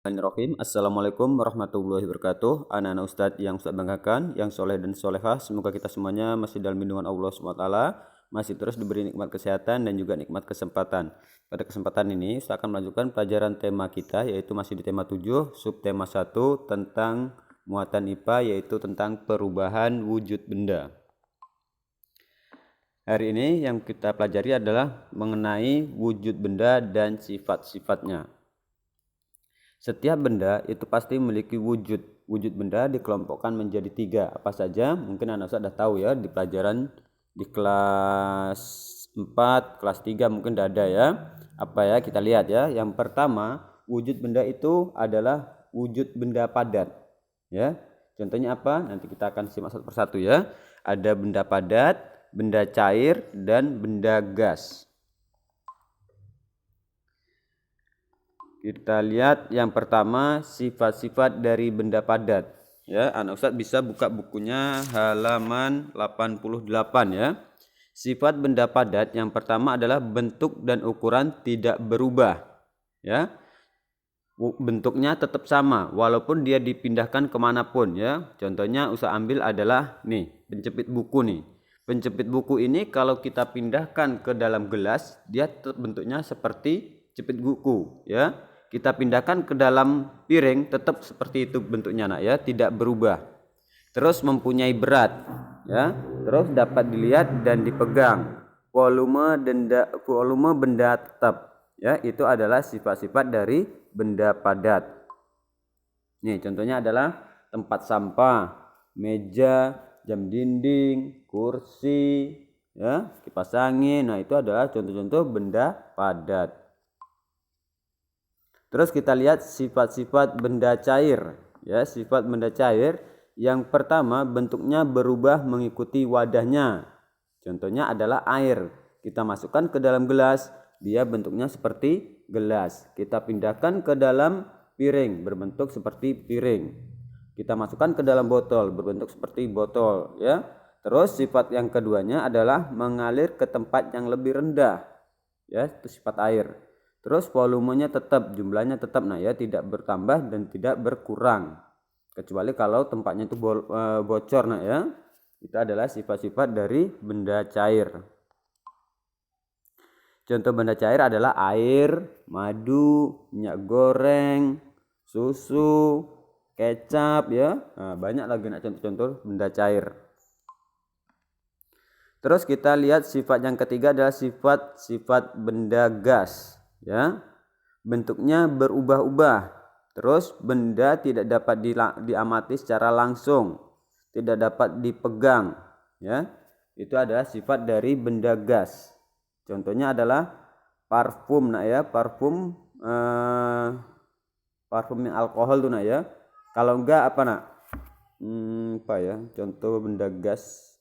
Bismillahirrahmanirrahim. Assalamualaikum warahmatullahi wabarakatuh. Anak-anak Ustadz yang Ustadz banggakan, yang soleh dan solehah, semoga kita semuanya masih dalam lindungan Allah SWT, masih terus diberi nikmat kesehatan dan juga nikmat kesempatan. Pada kesempatan ini Ustadz akan melanjutkan pelajaran tema kita, yaitu masih di tema 7, subtema 1 tentang muatan IPA, yaitu tentang perubahan wujud benda. Hari ini yang kita pelajari adalah mengenai wujud benda dan sifat-sifatnya. Setiap benda itu pasti memiliki wujud. Wujud benda dikelompokkan menjadi 3. Apa saja? Mungkin anak sudah tahu ya di pelajaran di kelas 4, kelas 3 mungkin sudah ada ya. Apa ya? Kita lihat ya. Yang pertama, wujud benda itu adalah wujud benda padat. Ya. Contohnya apa? Nanti kita akan simak satu persatu ya. Ada benda padat, benda cair, dan benda gas. Kita lihat yang pertama, sifat-sifat dari benda padat. Ya, anak Ustadz bisa buka bukunya halaman 88 ya. Sifat benda padat yang pertama adalah bentuk dan ukuran tidak berubah. Ya, bentuknya tetap sama walaupun dia dipindahkan kemanapun ya. Contohnya Ustadz ambil adalah nih, penjepit buku nih. Penjepit buku ini kalau kita pindahkan ke dalam gelas, dia tetap bentuknya seperti jepit buku ya. Kita pindahkan ke dalam piring, tetap seperti itu bentuknya nak ya, tidak berubah. Terus mempunyai berat ya, terus dapat dilihat dan dipegang. Volume benda tetap ya, itu adalah sifat-sifat dari benda padat. Nih contohnya adalah tempat sampah, meja, jam dinding, kursi ya, kipas angin. Nah itu adalah contoh-contoh benda padat. Terus kita lihat sifat-sifat benda cair ya. Sifat benda cair yang pertama, bentuknya berubah mengikuti wadahnya. Contohnya adalah air. Kita masukkan ke dalam gelas, dia bentuknya seperti gelas. Kita pindahkan ke dalam piring, berbentuk seperti piring. Kita masukkan ke dalam botol, berbentuk seperti botol ya. Terus sifat yang keduanya adalah mengalir ke tempat yang lebih rendah ya, itu sifat air. Terus volumenya tetap, jumlahnya tetap nah ya, tidak bertambah dan tidak berkurang. Kecuali kalau tempatnya itu bocor nah ya. Itu adalah sifat-sifat dari benda cair. Contoh benda cair adalah air, madu, minyak goreng, susu, kecap ya. Nah, banyak lagi nak contoh-contoh benda cair. Terus kita lihat sifat yang ketiga adalah sifat-sifat benda gas. Ya, bentuknya berubah-ubah. Terus benda tidak dapat diamati secara langsung, tidak dapat dipegang ya. Itu adalah sifat dari benda gas. Contohnya adalah parfum nak ya, parfum yang alkohol tuh nak ya. Kalau enggak apa nak? Apa ya? Contoh benda gas.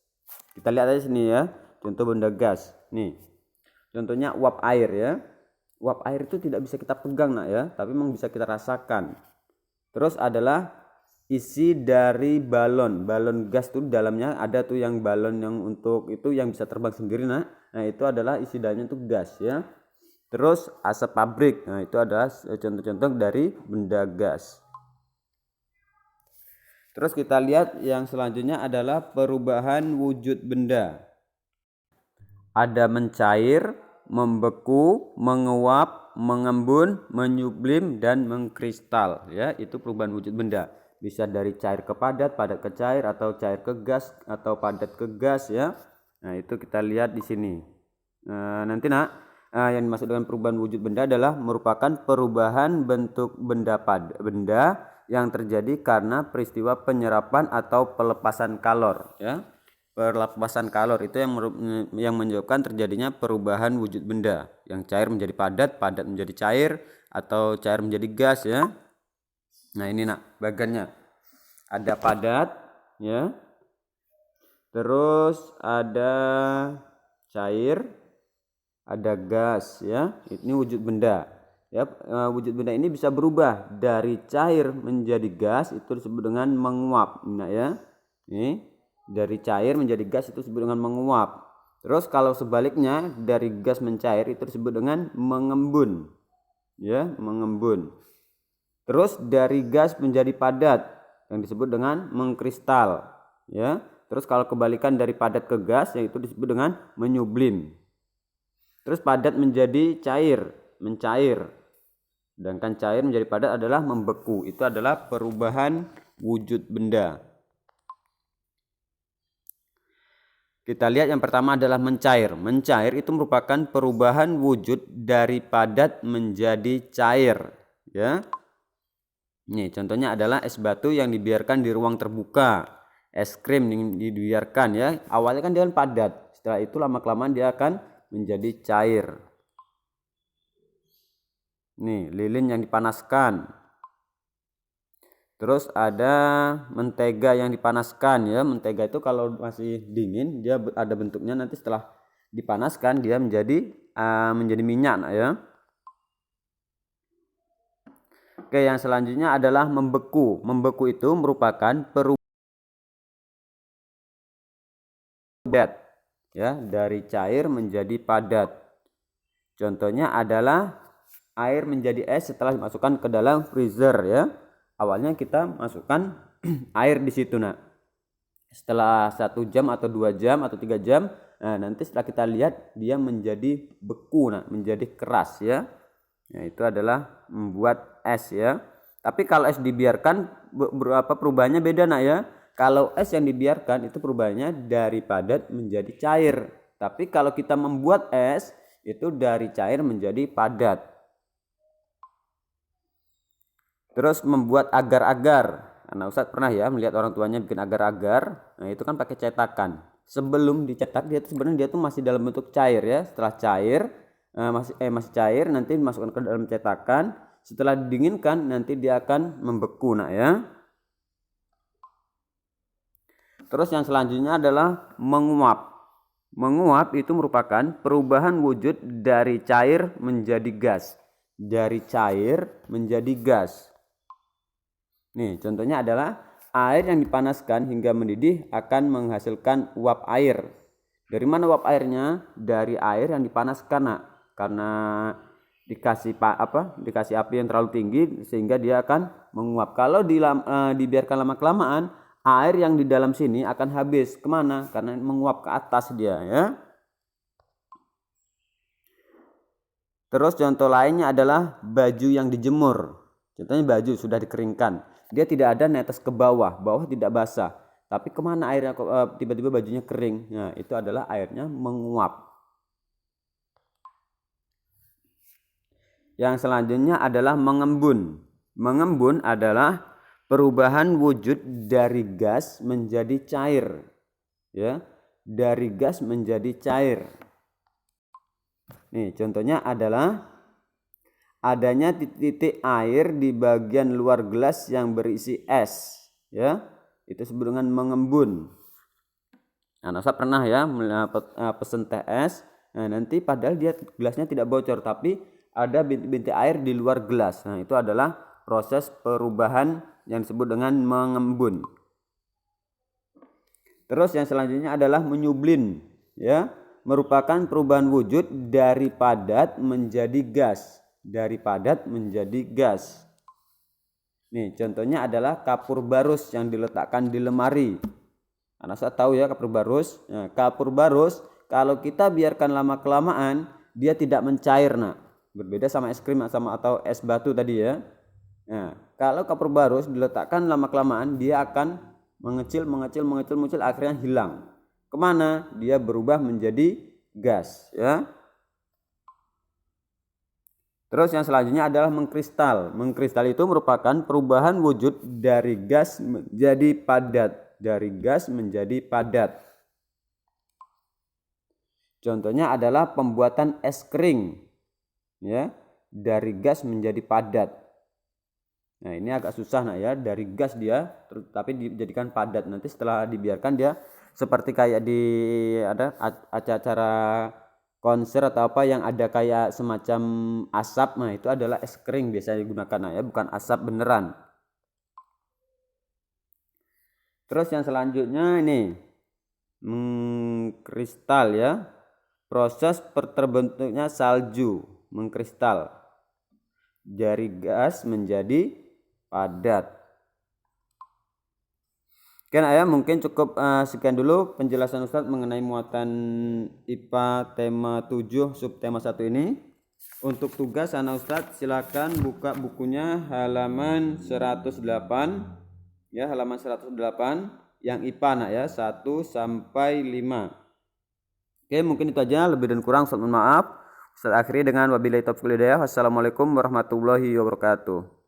Kita lihat aja sini ya. Contoh benda gas. Nih. Contohnya uap air ya. Uap air itu tidak bisa kita pegang nak ya, tapi memang bisa kita rasakan. Terus adalah isi dari balon. Balon gas tuh dalamnya ada tuh yang balon yang untuk itu yang bisa terbang sendiri nak. Nah itu adalah isi dalamnya itu gas ya. Terus asap pabrik. Nah itu adalah contoh-contoh dari benda gas. Terus kita lihat yang selanjutnya adalah perubahan wujud benda. Ada mencair, membeku, menguap, mengembun, menyublim, dan mengkristal ya. Itu perubahan wujud benda. Bisa dari cair ke padat, padat ke cair, atau cair ke gas, atau padat ke gas ya. Nah itu kita lihat di sini. Nanti nak, yang dimaksud dengan perubahan wujud benda adalah merupakan perubahan bentuk benda yang terjadi karena peristiwa penyerapan atau pelepasan kalor ya. Pelepasan kalor itu yang menyebabkan terjadinya perubahan wujud benda, yang cair menjadi padat, padat menjadi cair, atau cair menjadi gas ya. Nah ini nak bagannya, ada padat ya, terus ada cair, ada gas ya. Ini wujud benda ya. Wujud benda ini bisa berubah dari cair menjadi gas, itu disebut dengan menguap. Nah ya, ini dari cair menjadi gas itu disebut dengan menguap. Terus kalau sebaliknya dari gas mencair itu disebut dengan mengembun. Ya, mengembun. Terus dari gas menjadi padat yang disebut dengan mengkristal, ya. Terus kalau kebalikan dari padat ke gas yaitu disebut dengan menyublim. Terus padat menjadi cair, mencair. Sedangkan cair menjadi padat adalah membeku. Itu adalah perubahan wujud benda. Kita lihat yang pertama adalah mencair. Mencair itu merupakan perubahan wujud dari padat menjadi cair, ya. Nih, contohnya adalah es batu yang dibiarkan di ruang terbuka. Es krim yang dibiarkan, ya. Awalnya kan dia padat. Setelah itu lama-kelamaan dia akan menjadi cair. Nih, lilin yang dipanaskan. Terus ada mentega yang dipanaskan, ya. Mentega itu kalau masih dingin dia ada bentuknya, nanti setelah dipanaskan dia menjadi minyak, ya. Oke, yang selanjutnya adalah membeku. Membeku itu merupakan perubahan, ya, dari cair menjadi padat. Contohnya adalah air menjadi es setelah dimasukkan ke dalam freezer, ya. Awalnya kita masukkan air di situ, nah. Setelah 1 jam atau 2 jam atau 3 jam, nah nanti setelah kita lihat dia menjadi beku, nah, menjadi keras, ya. Nah, itu adalah membuat es, ya. Tapi kalau es dibiarkan perubahannya beda, nak, ya. Kalau es yang dibiarkan itu perubahannya dari padat menjadi cair. Tapi kalau kita membuat es itu dari cair menjadi padat. Terus membuat agar-agar. Nah, Ustadz pernah ya melihat orang tuanya bikin agar-agar. Nah, itu kan pakai cetakan. Sebelum dicetak dia tuh sebenarnya dia tuh masih dalam bentuk cair, ya. Setelah cair masih cair, nanti dimasukkan ke dalam cetakan. Setelah didinginkan nanti dia akan membeku, nak, ya. Terus yang selanjutnya adalah menguap. Menguap itu merupakan perubahan wujud dari cair menjadi gas. Dari cair menjadi gas. Nih, contohnya adalah air yang dipanaskan hingga mendidih akan menghasilkan uap air. Dari mana uap airnya? Dari air yang dipanaskan, nak. Karena dikasih api yang terlalu tinggi sehingga dia akan menguap. Kalau dibiarkan lama-kelamaan, air yang di dalam sini akan habis. Kemana? Karena menguap ke atas dia, ya. Terus contoh lainnya adalah baju yang dijemur. Contohnya baju sudah dikeringkan, dia tidak ada netes ke bawah, bawah tidak basah. Tapi kemana airnya tiba-tiba bajunya kering? Nah, itu adalah airnya menguap. Yang selanjutnya adalah mengembun. Mengembun adalah perubahan wujud dari gas menjadi cair, ya. Dari gas menjadi cair. Nih, contohnya adalah adanya titik-titik air di bagian luar gelas yang berisi es, ya. Itu disebut dengan mengembun. Nah, Nasa pernah ya pesen teh es. Nah, nanti padahal dia gelasnya tidak bocor, tapi ada bintik-bintik air di luar gelas. Nah, itu adalah proses perubahan yang disebut dengan mengembun. Terus yang selanjutnya adalah menyublim, ya. Merupakan perubahan wujud dari padat menjadi gas. Dari padat menjadi gas. Nih, contohnya adalah kapur barus yang diletakkan di lemari. Anak saya tahu ya kapur barus. Nah, kapur barus kalau kita biarkan lama-kelamaan dia tidak mencair, nah. Berbeda sama es krim atau es batu tadi, ya. Nah, kalau kapur barus diletakkan lama-kelamaan dia akan mengecil, akhirnya hilang. Kemana? Dia berubah menjadi gas, ya. Terus yang selanjutnya adalah mengkristal. Mengkristal itu merupakan perubahan wujud dari gas menjadi padat. Dari gas menjadi padat. Contohnya adalah pembuatan es kering, ya. Dari gas menjadi padat. Nah, ini agak susah, nah, ya. Dari gas dia tapi dijadikan padat. Nanti setelah dibiarkan dia seperti kayak di ada acara konser atau apa yang ada kayak semacam asap. Nah, itu adalah es kering biasanya digunakan, nah, ya, bukan asap beneran. Terus yang selanjutnya ini mengkristal, ya. Proses terbentuknya salju, mengkristal. Dari gas menjadi padat. Oke ya, mungkin cukup sekian dulu penjelasan Ustadz mengenai muatan IPA tema 7 subtema 1 ini. Untuk tugas anak Ustadz silakan buka bukunya halaman 108 ya, halaman 108 yang IPA nak ya, 1 sampai 5. Oke, mungkin itu aja, lebih dan kurang mohon maaf. Ustadz akhiri dengan wabillahi taufiq wal hidayah. Wassalamualaikum warahmatullahi wabarakatuh.